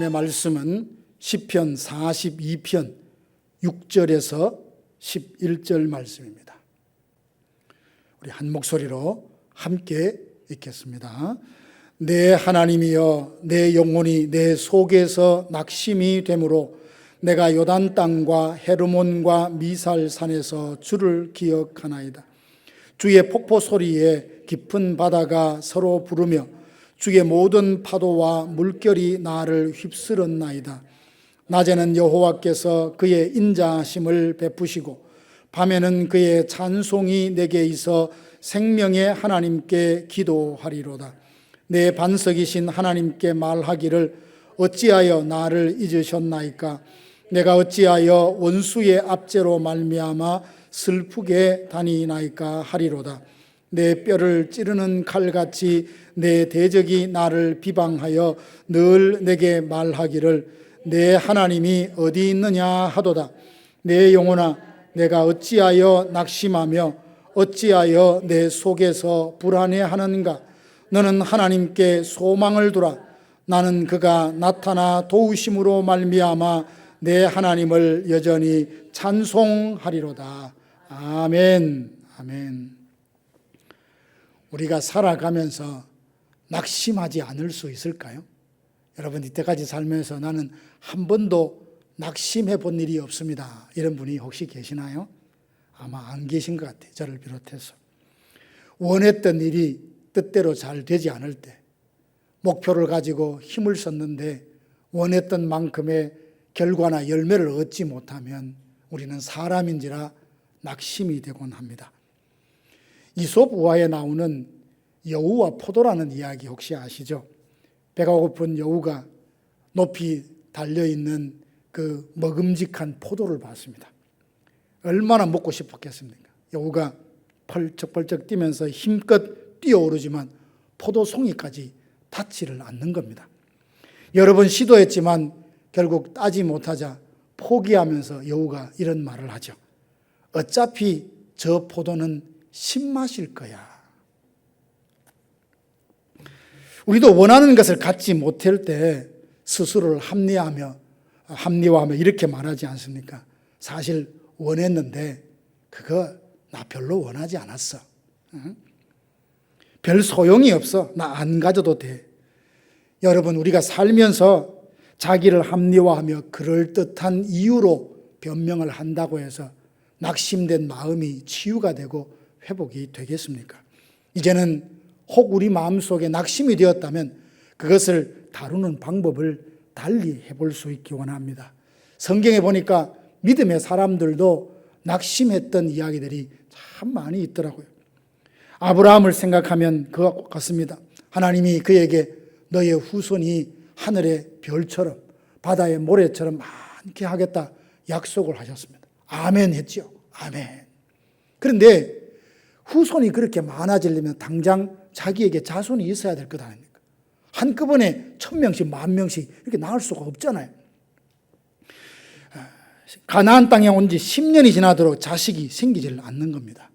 하나님의 말씀은 시편 42편 6절에서 11절 말씀입니다. 우리 한 목소리로 함께 읽겠습니다. 내 하나님이여, 내 영혼이 내 속에서 낙심이 되므로 내가 요단 땅과 헤르몬과 미살산에서 주를 기억하나이다. 주의 폭포 소리에 깊은 바다가 서로 부르며 주의 모든 파도와 물결이 나를 휩쓸었나이다. 낮에는 여호와께서 그의 인자심을 베푸시고 밤에는 그의 찬송이 내게 있어 생명의 하나님께 기도하리로다. 내 반석이신 하나님께 말하기를 어찌하여 나를 잊으셨나이까? 내가 어찌하여 원수의 압제로 말미암아 슬프게 다니나이까 하리로다. 내 뼈를 찌르는 칼같이 내 대적이 나를 비방하여 늘 내게 말하기를 내 하나님이 어디 있느냐 하도다. 내 영혼아, 내가 어찌하여 낙심하며 어찌하여 내 속에서 불안해하는가? 너는 하나님께 소망을 두라. 나는 그가 나타나 도우심으로 말미암아 내 하나님을 여전히 찬송하리로다. 아멘. 아멘. 우리가 살아가면서 낙심하지 않을 수 있을까요? 여러분, 이때까지 살면서 나는 한 번도 낙심해 본 일이 없습니다, 이런 분이 혹시 계시나요? 아마 안 계신 것 같아요. 저를 비롯해서. 원했던 일이 뜻대로 잘 되지 않을 때, 목표를 가지고 힘을 썼는데 원했던 만큼의 결과나 열매를 얻지 못하면 우리는 사람인지라 낙심이 되곤 합니다. 이솝 우화에 나오는 여우와 포도라는 이야기 혹시 아시죠? 배가 고픈 여우가 높이 달려있는 그 먹음직한 포도를 봤습니다. 얼마나 먹고 싶었겠습니까? 여우가 펄쩍펄쩍 뛰면서 힘껏 뛰어오르지만 포도 송이까지 닿지를 않는 겁니다. 여러 번 시도했지만 결국 따지 못하자 포기하면서 여우가 이런 말을 하죠. 어차피 저 포도는 신맛일 거야. 우리도 원하는 것을 갖지 못할 때 스스로를 합리화하며 이렇게 말하지 않습니까? 사실 원했는데 그거 나 별로 원하지 않았어. 별 소용이 없어. 나 안 가져도 돼. 여러분, 우리가 살면서 자기를 합리화하며 그럴듯한 이유로 변명을 한다고 해서 낙심된 마음이 치유가 되고 회복이 되겠습니까? 이제는 혹 우리 마음속에 낙심이 되었다면 그것을 다루는 방법을 달리 해볼 수 있기 원합니다. 성경에 보니까 믿음의 사람들도 낙심했던 이야기들이 참 많이 있더라고요. 아브라함을 생각하면 그와 같습니다. 하나님이 그에게 너의 후손이 하늘의 별처럼 바다의 모래처럼 많게 하겠다 약속을 하셨습니다. 아멘 했죠. 아멘. 그런데 후손이 그렇게 많아지려면 당장 자기에게 자손이 있어야 될 것 아닙니까? 한꺼번에 1000명씩 10,000명씩 이렇게 낳을 수가 없잖아요. 가나안 땅에 온 지 10년이 지나도록 자식이 생기질 않는 겁니다.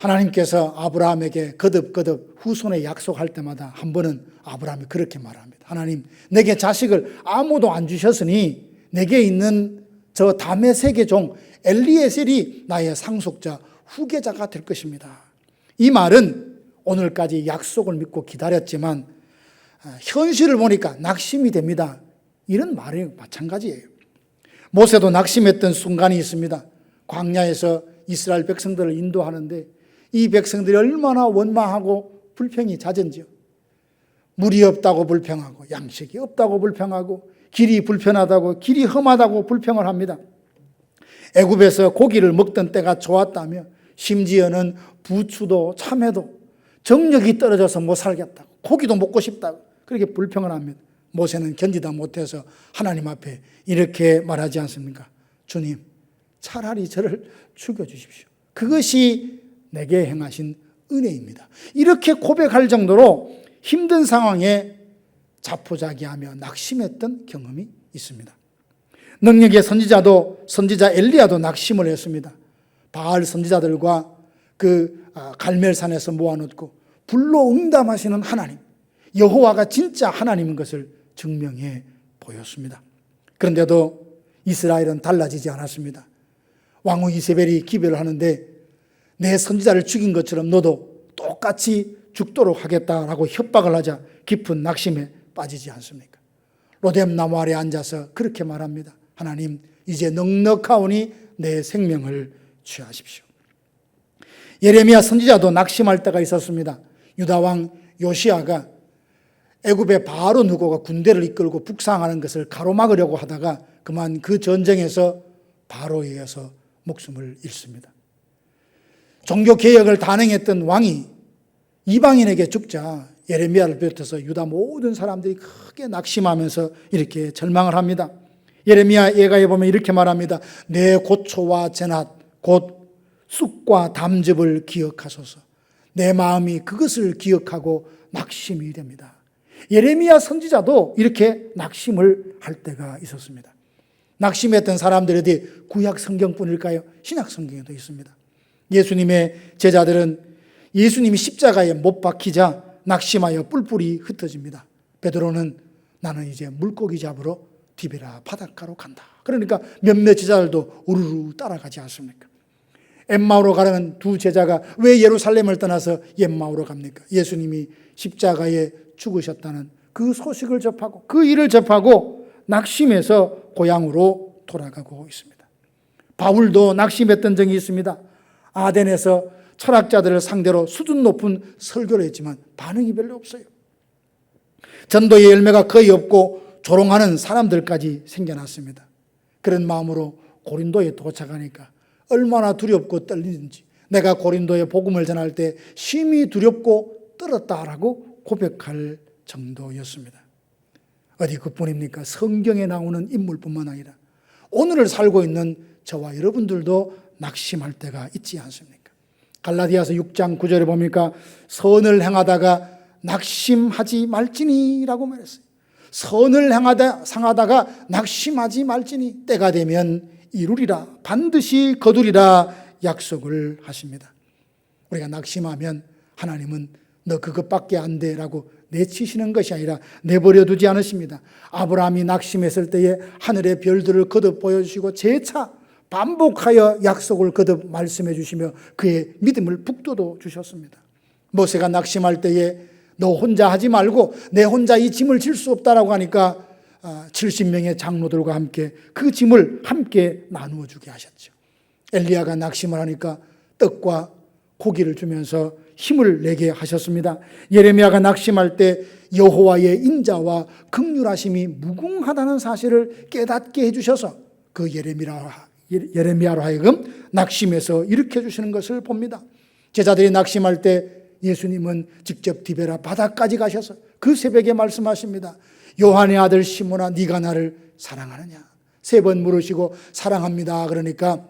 하나님께서 아브라함에게 거듭거듭 후손에 약속할 때마다 한 번은 아브라함이 그렇게 말합니다. 하나님, 내게 자식을 아무도 안 주셨으니 내게 있는 저 다메섹의 종 엘리에셀이 나의 상속자 후계자가 될 것입니다. 이 말은 오늘까지 약속을 믿고 기다렸지만 현실을 보니까 낙심이 됩니다. 이런 말이 마찬가지예요. 모세도 낙심했던 순간이 있습니다. 광야에서 이스라엘 백성들을 인도하는데 이 백성들이 얼마나 원망하고 불평이 잦은지요. 물이 없다고 불평하고 양식이 없다고 불평하고 길이 불편하다고 길이 험하다고 불평을 합니다. 애굽에서 고기를 먹던 때가 좋았다며 심지어는 부추도 참외도 정력이 떨어져서 못 살겠다고 고기도 먹고 싶다고 그렇게 불평을 합니다. 모세는 견디다 못해서 하나님 앞에 이렇게 말하지 않습니까? 주님, 차라리 저를 죽여주십시오. 그것이 내게 행하신 은혜입니다. 이렇게 고백할 정도로 힘든 상황에 자포자기하며 낙심했던 경험이 있습니다. 능력의 선지자 엘리야도 낙심을 했습니다. 바알 선지자들과 그 갈멜산에서 모아놓고 불로 응답하시는 하나님, 여호와가 진짜 하나님인 것을 증명해 보였습니다. 그런데도 이스라엘은 달라지지 않았습니다. 왕후 이세벨이 기별을 하는데 내 선지자를 죽인 것처럼 너도 똑같이 죽도록 하겠다라고 협박을 하자 깊은 낙심에 빠지지 않습니까? 로뎀 나무 아래 앉아서 그렇게 말합니다. 하나님, 이제 넉넉하오니 내 생명을 취하십시오. 예레미야 선지자도 낙심할 때가 있었습니다. 유다 왕 요시야가 애굽의 바로 누고가 군대를 이끌고 북상하는 것을 가로막으려고 하다가 그만 그 전쟁에서 바로에 의해서 목숨을 잃습니다. 종교개혁을 단행했던 왕이 이방인에게 죽자 예레미야를 비롯해서 유다 모든 사람들이 크게 낙심하면서 이렇게 절망을 합니다. 예레미야 예가에 보면 이렇게 말합니다. 내 고초와 제낫 곧 쑥과 담즙을 기억하소서. 내 마음이 그것을 기억하고 낙심이 됩니다. 예레미야 선지자도 이렇게 낙심을 할 때가 있었습니다. 낙심했던 사람들이 어디 구약 성경뿐일까요? 신약 성경에도 있습니다. 예수님의 제자들은 예수님이 십자가에 못 박히자 낙심하여 뿔뿔이 흩어집니다. 베드로는 나는 이제 물고기 잡으러 디베라 바닷가로 간다. 그러니까 몇몇 제자들도 우르르 따라가지 않습니까? 엠마오로 가려는 두 제자가 왜 예루살렘을 떠나서 엠마오로 갑니까? 예수님이 십자가에 죽으셨다는 그 소식을 접하고 그 일을 접하고 낙심해서 고향으로 돌아가고 있습니다. 바울도 낙심했던 적이 있습니다. 아덴에서 철학자들을 상대로 수준 높은 설교를 했지만 반응이 별로 없어요. 전도의 열매가 거의 없고 조롱하는 사람들까지 생겨났습니다. 그런 마음으로 고린도에 도착하니까 얼마나 두렵고 떨리는지 내가 고린도에 복음을 전할 때 심히 두렵고 떨었다라고 고백할 정도였습니다. 어디 그뿐입니까? 성경에 나오는 인물뿐만 아니라 오늘을 살고 있는 저와 여러분들도 낙심할 때가 있지 않습니까? 갈라디아서 6장 9절에 보니까 선을 행하다가 낙심하지 말지니라고 말했어요. 선을 행하다가 낙심하지 말지니 때가 되면 이루리라 반드시 거두리라 약속을 하십니다. 우리가 낙심하면 하나님은 너 그것밖에 안 돼라고 내치시는 것이 아니라 내버려 두지 않으십니다. 아브라함이 낙심했을 때에 하늘의 별들을 거듭 보여주시고 재차 반복하여 약속을 거듭 말씀해 주시며 그의 믿음을 북돋워 주셨습니다. 모세가 낙심할 때에 너 혼자 하지 말고 내 혼자 이 짐을 질 수 없다라고 하니까 70명의 장로들과 함께 그 짐을 함께 나누어 주게 하셨죠. 엘리야가 낙심을 하니까 떡과 고기를 주면서 힘을 내게 하셨습니다. 예레미야가 낙심할 때 여호와의 인자와 긍휼하심이 무궁하다는 사실을 깨닫게 해주셔서 그 예레미야로 하여금 낙심해서 일으켜 주시는 것을 봅니다. 제자들이 낙심할 때 예수님은 직접 디베라 바다까지 가셔서 그 새벽에 말씀하십니다. 요한의 아들 시몬아 네가 나를 사랑하느냐? 3번 물으시고 사랑합니다. 그러니까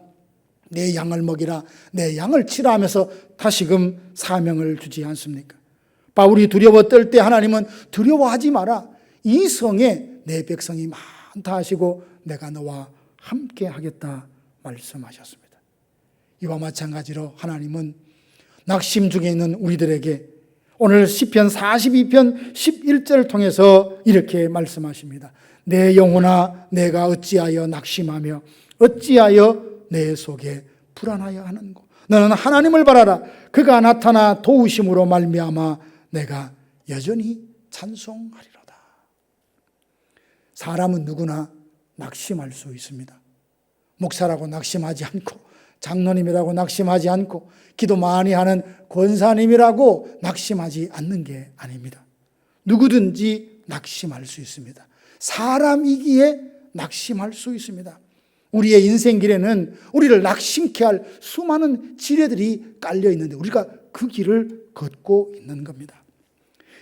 내 양을 먹이라 내 양을 치라 하면서 다시금 사명을 주지 않습니까? 바울이 두려워 떨 때 하나님은 두려워하지 마라. 이 성에 내 백성이 많다 하시고 내가 너와 함께 하겠다 말씀하셨습니다. 이와 마찬가지로 하나님은 낙심 중에 있는 우리들에게 오늘 시편 42편 11절을 통해서 이렇게 말씀하십니다. 내 영혼아 내가 어찌하여 낙심하며 어찌하여 내 속에 불안하여 하는고 너는 하나님을 바라라. 그가 나타나 도우심으로 말미암아 내가 여전히 찬송하리로다. 사람은 누구나 낙심할 수 있습니다. 목사라고 낙심하지 않고 장로님이라고 낙심하지 않고 기도 많이 하는 권사님이라고 낙심하지 않는 게 아닙니다. 누구든지 낙심할 수 있습니다. 사람이기에 낙심할 수 있습니다. 우리의 인생길에는 우리를 낙심케 할 수많은 지뢰들이 깔려 있는데 우리가 그 길을 걷고 있는 겁니다.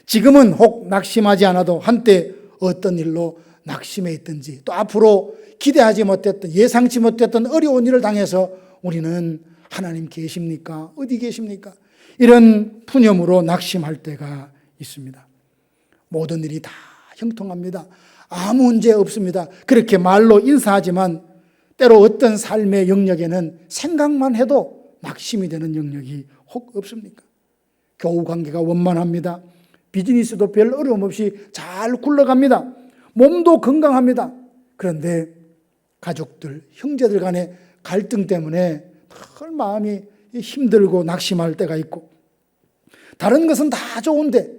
지금은 혹 낙심하지 않아도 한때 어떤 일로 낙심해 있든지 또 앞으로 기대하지 못했던 예상치 못했던 어려운 일을 당해서 우리는 하나님 계십니까? 어디 계십니까? 이런 푸념으로 낙심할 때가 있습니다. 모든 일이 다 형통합니다. 아무 문제 없습니다. 그렇게 말로 인사하지만 때로 어떤 삶의 영역에는 생각만 해도 낙심이 되는 영역이 혹 없습니까? 교우 관계가 원만합니다. 비즈니스도 별 어려움 없이 잘 굴러갑니다. 몸도 건강합니다. 그런데 가족들, 형제들 간의 갈등 때문에 늘 마음이 힘들고 낙심할 때가 있고, 다른 것은 다 좋은데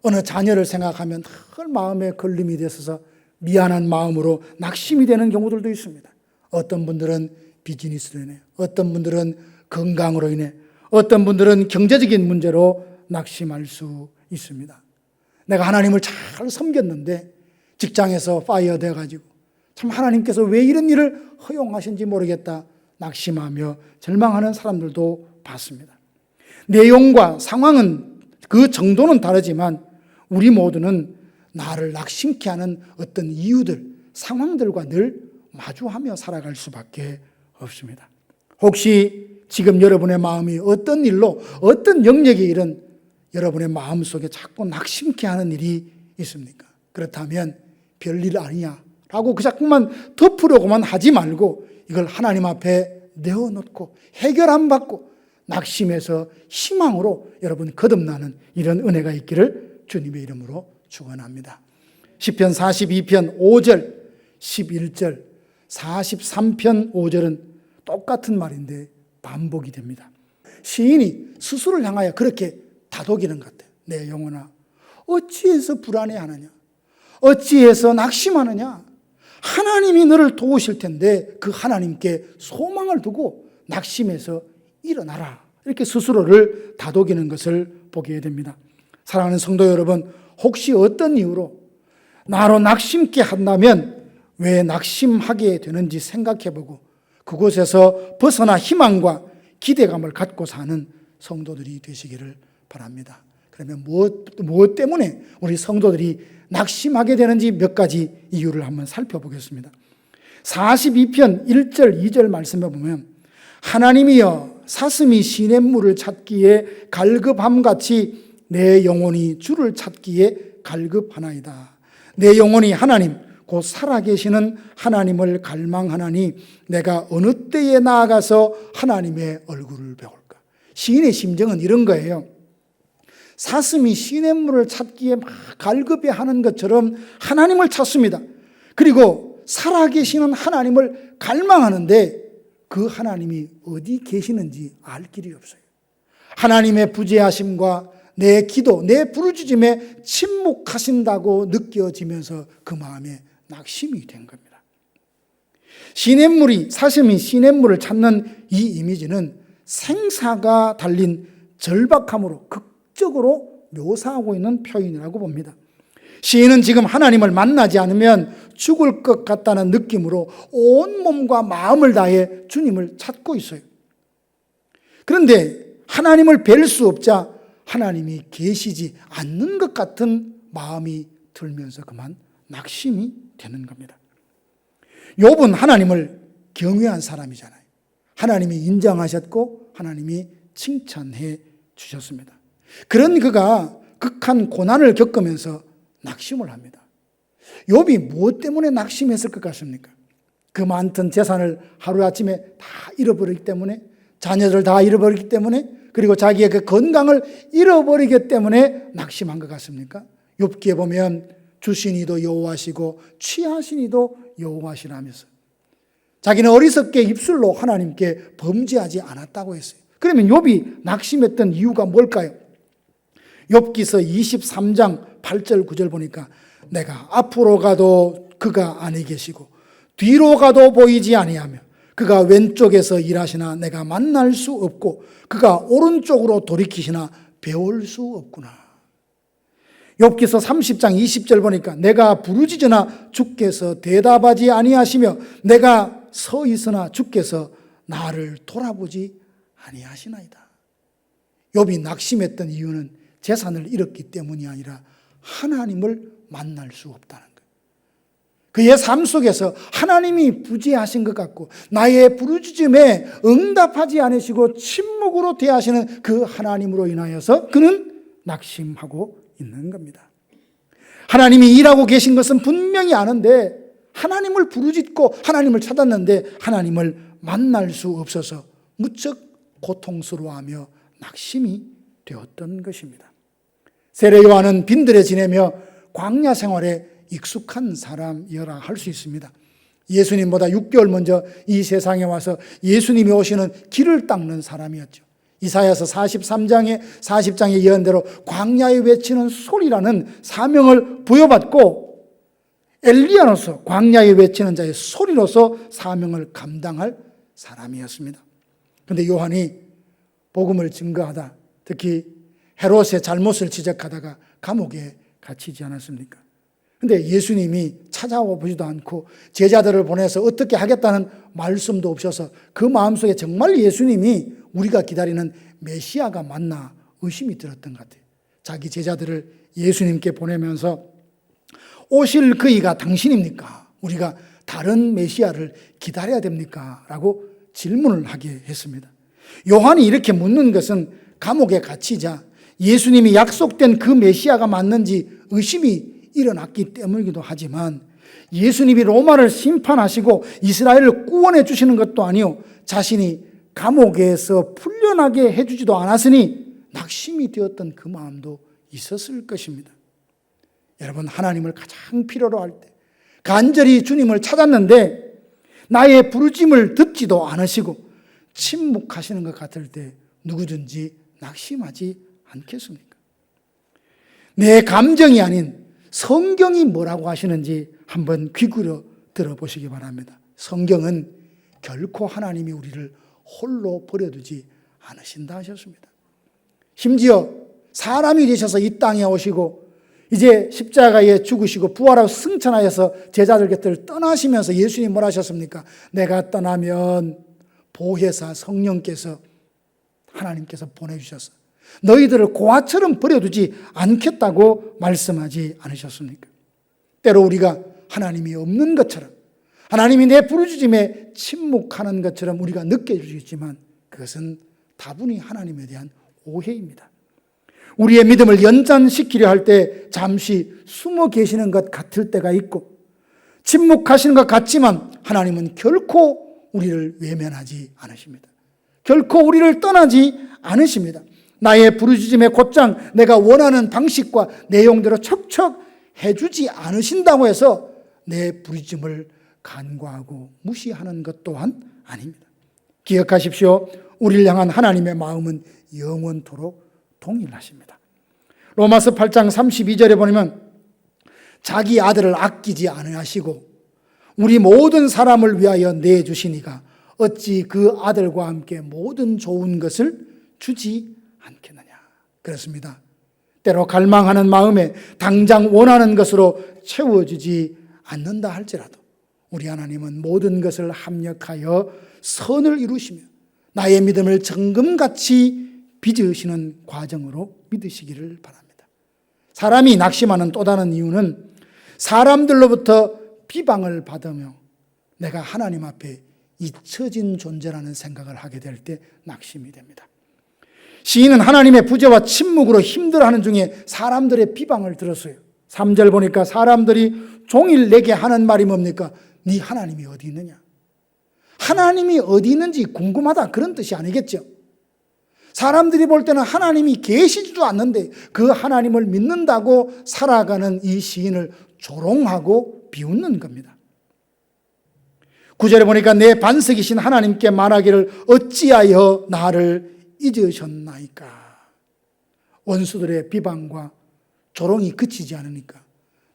어느 자녀를 생각하면 늘 마음에 걸림이 되어서 미안한 마음으로 낙심이 되는 경우들도 있습니다. 어떤 분들은 비즈니스로 인해, 어떤 분들은 건강으로 인해, 어떤 분들은 경제적인 문제로 낙심할 수 있습니다. 내가 하나님을 잘 섬겼는데 직장에서 파이어 돼가지고 참 하나님께서 왜 이런 일을 허용하신지 모르겠다 낙심하며 절망하는 사람들도 봤습니다. 내용과 상황은 그 정도는 다르지만 우리 모두는 나를 낙심케 하는 어떤 이유들, 상황들과 늘 마주하며 살아갈 수밖에 없습니다. 혹시 지금 여러분의 마음이 어떤 일로, 어떤 영역의 일은 여러분의 마음속에 자꾸 낙심케 하는 일이 있습니까? 그렇다면 별일 아니야 라고 자꾸만 덮으려고만 하지 말고 이걸 하나님 앞에 내어놓고 해결 안 받고 낙심해서 희망으로 여러분 거듭나는 이런 은혜가 있기를 주님의 이름으로 축원합니다. 시편 42편 5절, 11절, 43편 5절은 똑같은 말인데 반복이 됩니다. 시인이 스스로를 향하여 그렇게 다독이는 것 같아요. 내 영혼아, 어찌해서 불안해하느냐? 어찌해서 낙심하느냐? 하나님이 너를 도우실 텐데 그 하나님께 소망을 두고 낙심해서 일어나라. 이렇게 스스로를 다독이는 것을 보게 됩니다. 사랑하는 성도 여러분, 혹시 어떤 이유로 나로 낙심케 한다면 왜 낙심하게 되는지 생각해보고 그곳에서 벗어나 희망과 기대감을 갖고 사는 성도들이 되시기를 바랍니다. 그러면 무엇 때문에 우리 성도들이 낙심하게 되는지 몇 가지 이유를 한번 살펴보겠습니다. 42편 1절 2절 말씀에 보면 하나님이여 사슴이 시냇물을 찾기에 갈급함같이 내 영혼이 주를 찾기에 갈급하나이다. 내 영혼이 하나님 곧 살아계시는 하나님을 갈망하나니 내가 어느 때에 나아가서 하나님의 얼굴을 배울까. 시인의 심정은 이런 거예요. 사슴이 시냇물을 찾기에 막 갈급해하는 것처럼 하나님을 찾습니다. 그리고 살아계시는 하나님을 갈망하는데 그 하나님이 어디 계시는지 알 길이 없어요. 하나님의 부재하심과 내 기도, 내 부르짖음에 침묵하신다고 느껴지면서 그 마음에 낙심이 된 겁니다. 사슴이 시냇물을 찾는 이 이미지는 생사가 달린 절박함으로 극적으로 묘사하고 있는 표현이라고 봅니다. 시인은 지금 하나님을 만나지 않으면 죽을 것 같다는 느낌으로 온 몸과 마음을 다해 주님을 찾고 있어요. 그런데 하나님을 뵐 수 없자 하나님이 계시지 않는 것 같은 마음이 들면서 그만 낙심이 되는 겁니다. 욥은 하나님을 경외한 사람이잖아요. 하나님이 인정하셨고 하나님이 칭찬해 주셨습니다. 그런 그가 극한 고난을 겪으면서 낙심을 합니다. 욥이 무엇 때문에 낙심했을 것 같습니까? 그 많던 재산을 하루아침에 다 잃어버리기 때문에, 자녀들 다 잃어버리기 때문에, 그리고 자기의 그 건강을 잃어버리기 때문에 낙심한 것 같습니까? 욥기에 보면 주신 이도 여호와시고 취하신 이도 여호와시라면서 자기는 어리석게 입술로 하나님께 범죄하지 않았다고 했어요. 그러면 욥이 낙심했던 이유가 뭘까요? 욥기서 23장 8절 9절 보니까 내가 앞으로 가도 그가 아니 계시고 뒤로 가도 보이지 아니하며 그가 왼쪽에서 일하시나 내가 만날 수 없고 그가 오른쪽으로 돌이키시나 배울 수 없구나. 욥기서 30장 20절 보니까 내가 부르짖으나 주께서 대답하지 아니하시며 내가 서 있으나 주께서 나를 돌아보지 아니하시나이다. 욥이 낙심했던 이유는 재산을 잃었기 때문이 아니라 하나님을 만날 수 없다는 거예요. 그의 삶 속에서 하나님이 부재하신 것 같고 나의 부르짖음에 응답하지 않으시고 침묵으로 대하시는 그 하나님으로 인하여서 그는 낙심하고 있는 겁니다. 하나님이 일하고 계신 것은 분명히 아는데 하나님을 부르짖고 하나님을 찾았는데 하나님을 만날 수 없어서 무척 고통스러워하며 낙심이 되었던 것입니다. 세례 요한은 빈들에 지내며 광야 생활에 익숙한 사람이라 할 수 있습니다. 예수님보다 6개월 먼저 이 세상에 와서 예수님이 오시는 길을 닦는 사람이었죠. 이사야서 40장의 예언대로 광야에 외치는 소리라는 사명을 부여받고 엘리야로서 광야에 외치는 자의 소리로서 사명을 감당할 사람이었습니다. 그런데 요한이 복음을 증거하다, 특히 헤롯의 잘못을 지적하다가 감옥에 갇히지 않았습니까? 그런데 예수님이 찾아와 보지도 않고 제자들을 보내서 어떻게 하겠다는 말씀도 없어서 그 마음속에 정말 예수님이 우리가 기다리는 메시아가 맞나 의심이 들었던 것 같아요. 자기 제자들을 예수님께 보내면서 오실 그이가 당신입니까? 우리가 다른 메시아를 기다려야 됩니까? 라고 질문을 하게 했습니다. 요한이 이렇게 묻는 것은 감옥에 갇히자 예수님이 약속된 그 메시아가 맞는지 의심이 일어났기 때문이기도 하지만 예수님이 로마를 심판하시고 이스라엘을 구원해 주시는 것도 아니요 자신이 감옥에서 풀려나게 해주지도 않았으니 낙심이 되었던 그 마음도 있었을 것입니다. 여러분, 하나님을 가장 필요로 할 때 간절히 주님을 찾았는데 나의 부르짐을 듣지도 않으시고 침묵하시는 것 같을 때 누구든지 낙심하지 않겠습니까? 내 감정이 아닌 성경이 뭐라고 하시는지 한번 귀 기울여 들어보시기 바랍니다. 성경은 결코 하나님이 우리를 홀로 버려두지 않으신다 하셨습니다. 심지어 사람이 되셔서 이 땅에 오시고 이제 십자가에 죽으시고 부활하고 승천하여서 제자들 곁을 떠나시면서 예수님 뭐라 하셨습니까? 내가 떠나면 보혜사 성령께서 하나님께서 보내주셔서 너희들을 고아처럼 버려두지 않겠다고 말씀하지 않으셨습니까? 때로 우리가 하나님이 없는 것처럼 하나님이 내 부르짖음에 침묵하는 것처럼 우리가 느껴질 수 있지만 그것은 다분히 하나님에 대한 오해입니다. 우리의 믿음을 연장시키려 할 때 잠시 숨어 계시는 것 같을 때가 있고 침묵하시는 것 같지만 하나님은 결코 우리를 외면하지 않으십니다. 결코 우리를 떠나지 않으십니다. 나의 부르짖음에 곧장 내가 원하는 방식과 내용대로 척척 해주지 않으신다고 해서 내 부르짖음을 간과하고 무시하는 것 또한 아닙니다. 기억하십시오. 우리를 향한 하나님의 마음은 영원토록 동일하십니다. 로마서 8장 32절에 보면 자기 아들을 아끼지 않으시고 우리 모든 사람을 위하여 내주시니가 어찌 그 아들과 함께 모든 좋은 것을 주지 않겠느냐. 그렇습니다. 때로 갈망하는 마음에 당장 원하는 것으로 채워주지 않는다 할지라도 우리 하나님은 모든 것을 합력하여 선을 이루시며 나의 믿음을 정금같이 빚으시는 과정으로 믿으시기를 바랍니다. 사람이 낙심하는 또 다른 이유는 사람들로부터 비방을 받으며 내가 하나님 앞에 잊혀진 존재라는 생각을 하게 될 때 낙심이 됩니다. 시인은 하나님의 부재와 침묵으로 힘들어하는 중에 사람들의 비방을 들었어요. 3절 보니까 사람들이 종일 내게 하는 말이 뭡니까? 네 하나님이 어디 있느냐? 하나님이 어디 있는지 궁금하다 그런 뜻이 아니겠죠. 사람들이 볼 때는 하나님이 계시지도 않는데 그 하나님을 믿는다고 살아가는 이 시인을 조롱하고 비웃는 겁니다. 9절에 보니까 내 반석이신 하나님께 말하기를 어찌하여 나를 잊으셨나이까. 원수들의 비방과 조롱이 그치지 않으니까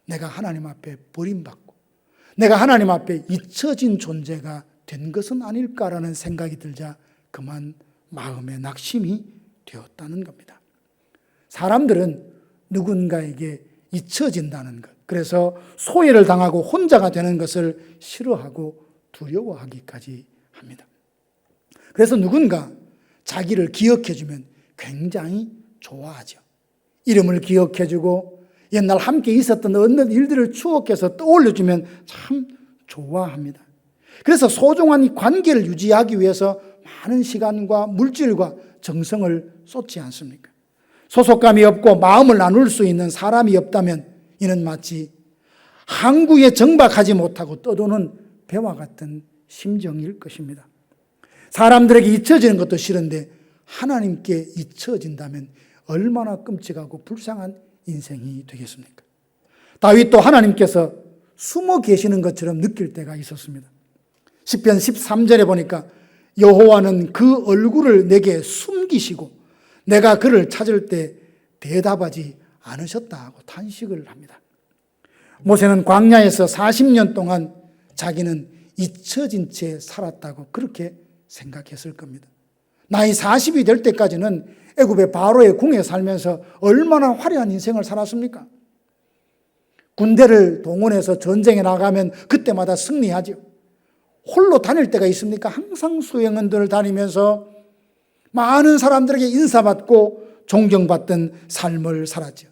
내가 하나님 앞에 버림받고 내가 하나님 앞에 잊혀진 존재가 된 것은 아닐까라는 생각이 들자 그만 마음의 낙심이 되었다는 겁니다. 사람들은 누군가에게 잊혀진다는 것, 그래서 소외를 당하고 혼자가 되는 것을 싫어하고 두려워하기까지 합니다. 그래서 누군가 자기를 기억해주면 굉장히 좋아하죠. 이름을 기억해주고 옛날 함께 있었던 어느 일들을 추억해서 떠올려주면 참 좋아합니다. 그래서 소중한 이 관계를 유지하기 위해서 많은 시간과 물질과 정성을 쏟지 않습니까? 소속감이 없고 마음을 나눌 수 있는 사람이 없다면 이는 마치 항구에 정박하지 못하고 떠도는 배와 같은 심정일 것입니다. 사람들에게 잊혀지는 것도 싫은데 하나님께 잊혀진다면 얼마나 끔찍하고 불쌍한 인생이 되겠습니까? 다윗도 하나님께서 숨어 계시는 것처럼 느낄 때가 있었습니다. 시편 13절에 보니까 여호와는 그 얼굴을 내게 숨기시고 내가 그를 찾을 때 대답하지 않으셨다 하고 탄식을 합니다. 모세는 광야에서 40년 동안 자기는 잊혀진 채 살았다고 그렇게 생각했을 겁니다. 나이 40이 될 때까지는 애굽의 바로의 궁에 살면서 얼마나 화려한 인생을 살았습니까? 군대를 동원해서 전쟁에 나가면 그때마다 승리하죠. 홀로 다닐 때가 있습니까? 항상 수행원들을 다니면서 많은 사람들에게 인사받고 존경받던 삶을 살았죠.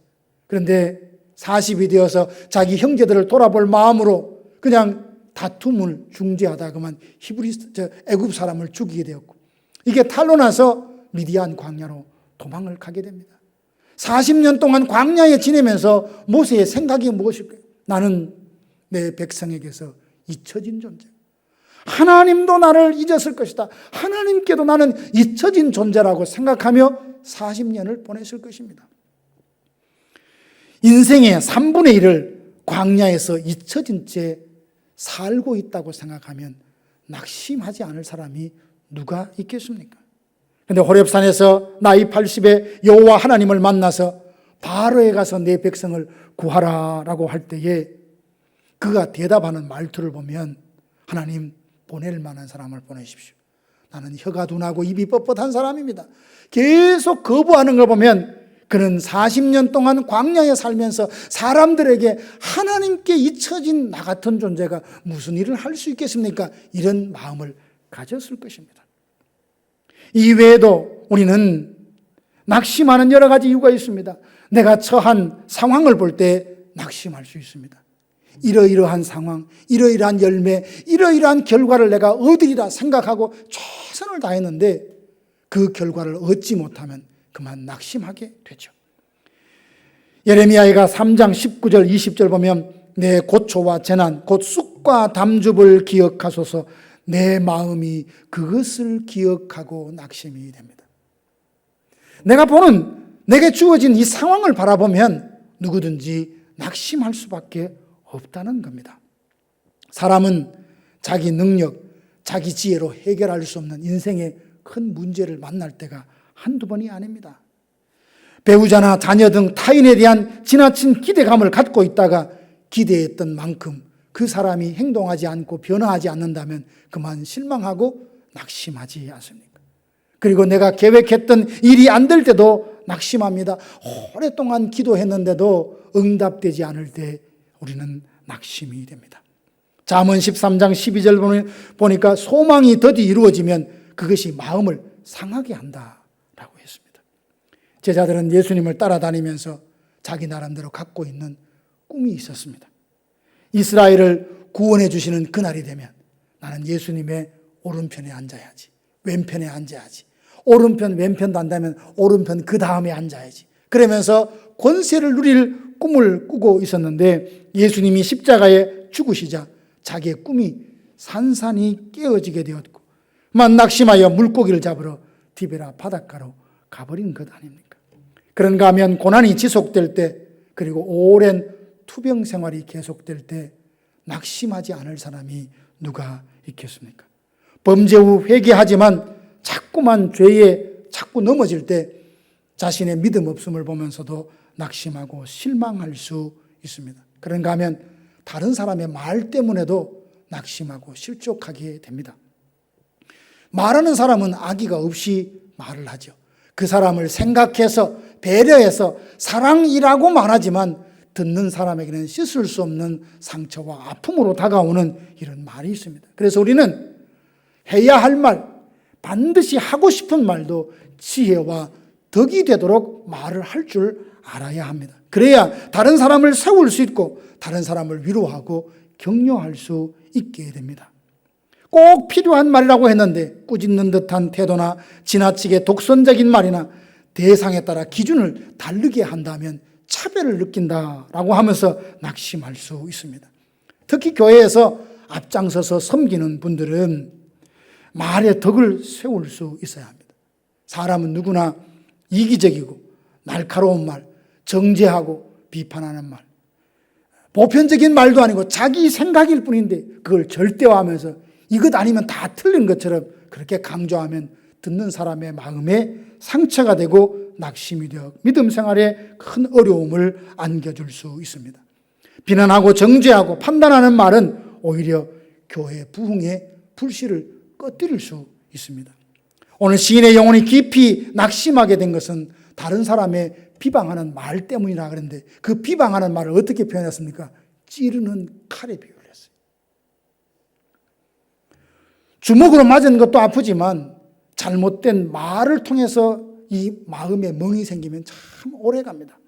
그런데 40이 되어서 자기 형제들을 돌아볼 마음으로 그냥 다툼을 중재하다 그만 애굽 사람을 죽이게 되었고, 이게 탄로나서 미디안 광야로 도망을 가게 됩니다. 40년 동안 광야에 지내면서 모세의 생각이 무엇일까요? 나는 내 백성에게서 잊혀진 존재. 하나님도 나를 잊었을 것이다. 하나님께도 나는 잊혀진 존재라고 생각하며 40년을 보냈을 것입니다. 인생의 3분의 1을 광야에서 잊혀진 채 살고 있다고 생각하면 낙심하지 않을 사람이 누가 있겠습니까? 그런데 호렙산에서 나이 80에 여호와 하나님을 만나서 바로에 가서 내 백성을 구하라라고 할 때에 그가 대답하는 말투를 보면 하나님 보낼 만한 사람을 보내십시오. 나는 혀가 둔하고 입이 뻣뻣한 사람입니다. 계속 거부하는 걸 보면 그는 40년 동안 광야에 살면서 사람들에게 하나님께 잊혀진 나 같은 존재가 무슨 일을 할 수 있겠습니까? 이런 마음을 가졌을 것입니다. 이외에도 우리는 낙심하는 여러 가지 이유가 있습니다. 내가 처한 상황을 볼 때 낙심할 수 있습니다. 이러이러한 상황, 이러이러한 열매, 이러이러한 결과를 내가 얻으리라 생각하고 최선을 다했는데 그 결과를 얻지 못하면 그만 낙심하게 되죠. 예레미야가 3장 19절 20절 보면 내 고초와 재난 곧 쑥과 담즙을 기억하소서. 내 마음이 그것을 기억하고 낙심이 됩니다. 내가 보는 내게 주어진 이 상황을 바라보면 누구든지 낙심할 수밖에 없다는 겁니다. 사람은 자기 능력, 자기 지혜로 해결할 수 없는 인생의 큰 문제를 만날 때가 한두 번이 아닙니다. 배우자나 자녀 등 타인에 대한 지나친 기대감을 갖고 있다가 기대했던 만큼 그 사람이 행동하지 않고 변화하지 않는다면 그만 실망하고 낙심하지 않습니까? 그리고 내가 계획했던 일이 안 될 때도 낙심합니다. 오랫동안 기도했는데도 응답되지 않을 때 우리는 낙심이 됩니다. 잠언 13장 12절 보니까 소망이 더디 이루어지면 그것이 마음을 상하게 한다라고 했습니다. 제자들은 예수님을 따라다니면서 자기 나름대로 갖고 있는 꿈이 있었습니다. 이스라엘을 구원해 주시는 그날이 되면 나는 예수님의 오른편에 앉아야지, 왼편에 앉아야지, 오른편 왼편도 안다면 오른편 그 다음에 앉아야지, 그러면서 권세를 누릴 꿈을 꾸고 있었는데 예수님이 십자가에 죽으시자 자기의 꿈이 산산이 깨어지게 되었고 만 낙심하여 물고기를 잡으러 디베라 바닷가로 가버린 것 아닙니까? 그런가 하면 고난이 지속될 때, 그리고 오랜 투병 생활이 계속될 때 낙심하지 않을 사람이 누가 있겠습니까? 범죄 후 회개하지만 자꾸만 죄에 자꾸 넘어질 때 자신의 믿음 없음을 보면서도 낙심하고 실망할 수 있습니다. 그런가 하면 다른 사람의 말 때문에도 낙심하고 실족하게 됩니다. 말하는 사람은 악의가 없이 말을 하죠. 그 사람을 생각해서 배려해서 사랑이라고 말하지만 듣는 사람에게는 씻을 수 없는 상처와 아픔으로 다가오는 이런 말이 있습니다. 그래서 우리는 해야 할 말, 반드시 하고 싶은 말도 지혜와 덕이 되도록 말을 할 줄 알아야 합니다. 그래야 다른 사람을 세울 수 있고 다른 사람을 위로하고 격려할 수 있게 됩니다. 꼭 필요한 말이라고 했는데 꾸짖는 듯한 태도나 지나치게 독선적인 말이나 대상에 따라 기준을 다르게 한다면 차별을 느낀다라고 하면서 낙심할 수 있습니다. 특히 교회에서 앞장서서 섬기는 분들은 말의 덕을 세울 수 있어야 합니다. 사람은 누구나 이기적이고 날카로운 말, 정죄하고 비판하는 말, 보편적인 말도 아니고 자기 생각일 뿐인데 그걸 절대화하면서 이것 아니면 다 틀린 것처럼 그렇게 강조하면 듣는 사람의 마음에 상처가 되고 낙심이 되어 믿음 생활에 큰 어려움을 안겨줄 수 있습니다. 비난하고 정죄하고 판단하는 말은 오히려 교회 부흥의 불씨를 꺼뜨릴 수 있습니다. 오늘 시인의 영혼이 깊이 낙심하게 된 것은 다른 사람의 비방하는 말 때문이라 그랬는데 그 비방하는 말을 어떻게 표현했습니까? 찌르는 칼에 비유를 했어요. 주먹으로 맞은 것도 아프지만 잘못된 말을 통해서 이 마음에 멍이 생기면 참 오래 갑니다.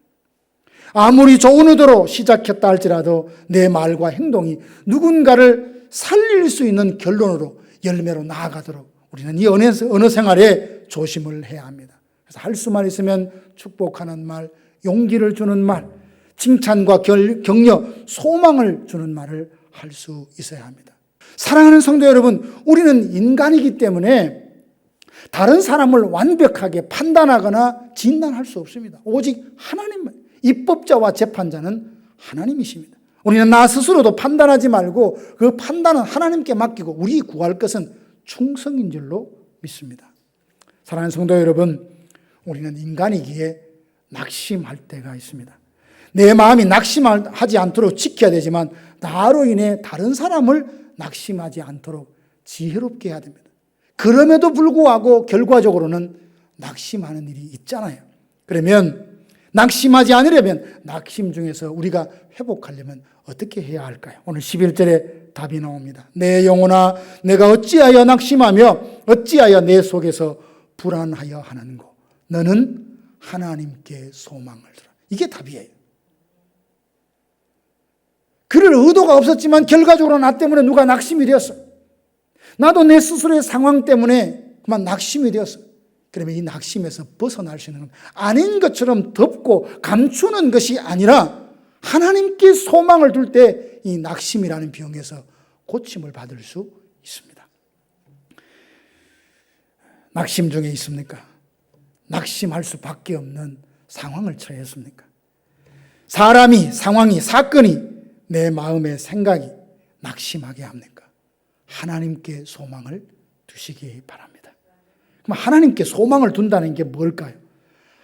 아무리 좋은 의도로 시작했다 할지라도 내 말과 행동이 누군가를 살릴 수 있는 결론으로 열매로 나아가도록 우리는 이 언어 생활에 조심을 해야 합니다. 그래서 할 수만 있으면 축복하는 말, 용기를 주는 말, 칭찬과 격려, 소망을 주는 말을 할 수 있어야 합니다. 사랑하는 성도 여러분, 우리는 인간이기 때문에 다른 사람을 완벽하게 판단하거나 진단할 수 없습니다. 오직 하나님만, 입법자와 재판자는 하나님이십니다. 우리는 나 스스로도 판단하지 말고 그 판단은 하나님께 맡기고 우리 구할 것은 충성인 줄로 믿습니다. 사랑하는 성도 여러분, 우리는 인간이기에 낙심할 때가 있습니다. 내 마음이 낙심하지 않도록 지켜야 되지만 나로 인해 다른 사람을 낙심하지 않도록 지혜롭게 해야 됩니다. 그럼에도 불구하고 결과적으로는 낙심하는 일이 있잖아요. 그러면 낙심하지 않으려면 낙심 중에서 우리가 회복하려면 어떻게 해야 할까요? 오늘 11절에 답이 나옵니다. 내 영혼아 내가 어찌하여 낙심하며 어찌하여 내 속에서 불안하여 하는고 너는 하나님께 소망을 두라. 이게 답이에요. 그럴 의도가 없었지만 결과적으로 나 때문에 누가 낙심이 되었어. 나도 내 스스로의 상황 때문에 그만 낙심이 되었어. 그러면 이 낙심에서 벗어날 수 있는 건 아닌 것처럼 덮고 감추는 것이 아니라 하나님께 소망을 둘 때 이 낙심이라는 병에서 고침을 받을 수 있습니다. 낙심 중에 있습니까? 낙심할 수밖에 없는 상황을 처했습니까? 사람이, 상황이, 사건이 내 마음의 생각이 낙심하게 합니까? 하나님께 소망을 두시기 바랍니다. 그럼 하나님께 소망을 둔다는 게 뭘까요?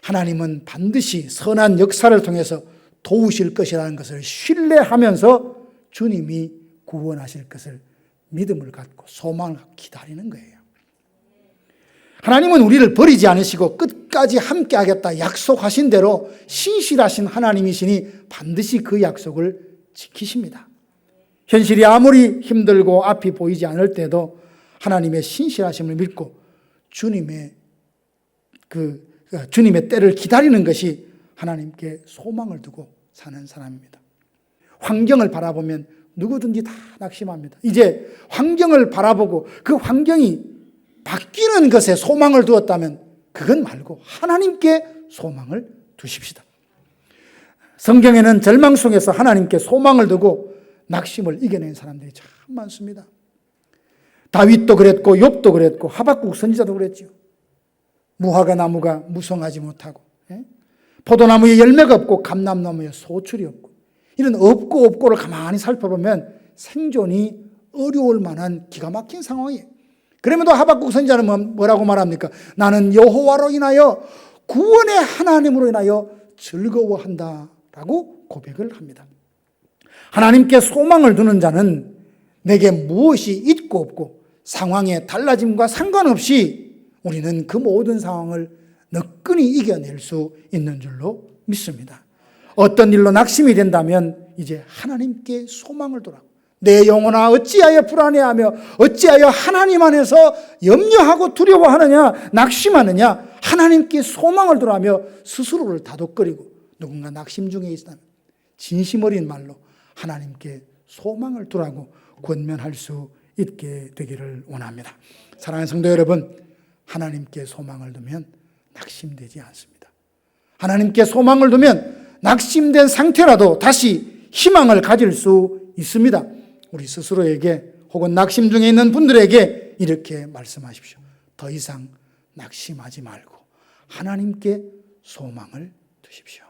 하나님은 반드시 선한 역사를 통해서 도우실 것이라는 것을 신뢰하면서 주님이 구원하실 것을 믿음을 갖고 소망을 기다리는 거예요. 하나님은 우리를 버리지 않으시고 끝까지 함께 하겠다 약속하신 대로 신실하신 하나님이시니 반드시 그 약속을 지키십니다. 현실이 아무리 힘들고 앞이 보이지 않을 때도 하나님의 신실하심을 믿고 주님의 때를 기다리는 것이 하나님께 소망을 두고 사는 사람입니다. 환경을 바라보면 누구든지 다 낙심합니다. 이제 환경을 바라보고 그 환경이 바뀌는 것에 소망을 두었다면 그건 말고 하나님께 소망을 두십시다. 성경에는 절망 속에서 하나님께 소망을 두고 낙심을 이겨낸 사람들이 참 많습니다. 다윗도 그랬고 욥도 그랬고 하박국 선지자도 그랬죠. 무화과 나무가 무성하지 못하고 포도나무에 열매가 없고 감람나무에 소출이 없고 이런 없고를 가만히 살펴보면 생존이 어려울 만한 기가 막힌 상황이에요. 그럼에도 하박국 선지자는 뭐라고 말합니까? 나는 여호와로 인하여 구원의 하나님으로 인하여 즐거워한다 라고 고백을 합니다. 하나님께 소망을 두는 자는 내게 무엇이 있고 없고 상황의 달라짐과 상관없이 우리는 그 모든 상황을 너끈히 이겨낼 수 있는 줄로 믿습니다. 어떤 일로 낙심이 된다면 이제 하나님께 소망을 두라고. 내 영혼아 어찌하여 불안해하며 어찌하여 하나님 안에서 염려하고 두려워하느냐 낙심하느냐 하나님께 소망을 두라며 스스로를 다독거리고 누군가 낙심 중에 있다면 진심 어린 말로 하나님께 소망을 두라고 권면할 수 있게 되기를 원합니다. 사랑하는 성도 여러분, 하나님께 소망을 두면 낙심되지 않습니다. 하나님께 소망을 두면 낙심된 상태라도 다시 희망을 가질 수 있습니다. 우리 스스로에게 혹은 낙심 중에 있는 분들에게 이렇게 말씀하십시오. 더 이상 낙심하지 말고 하나님께 소망을 두십시오.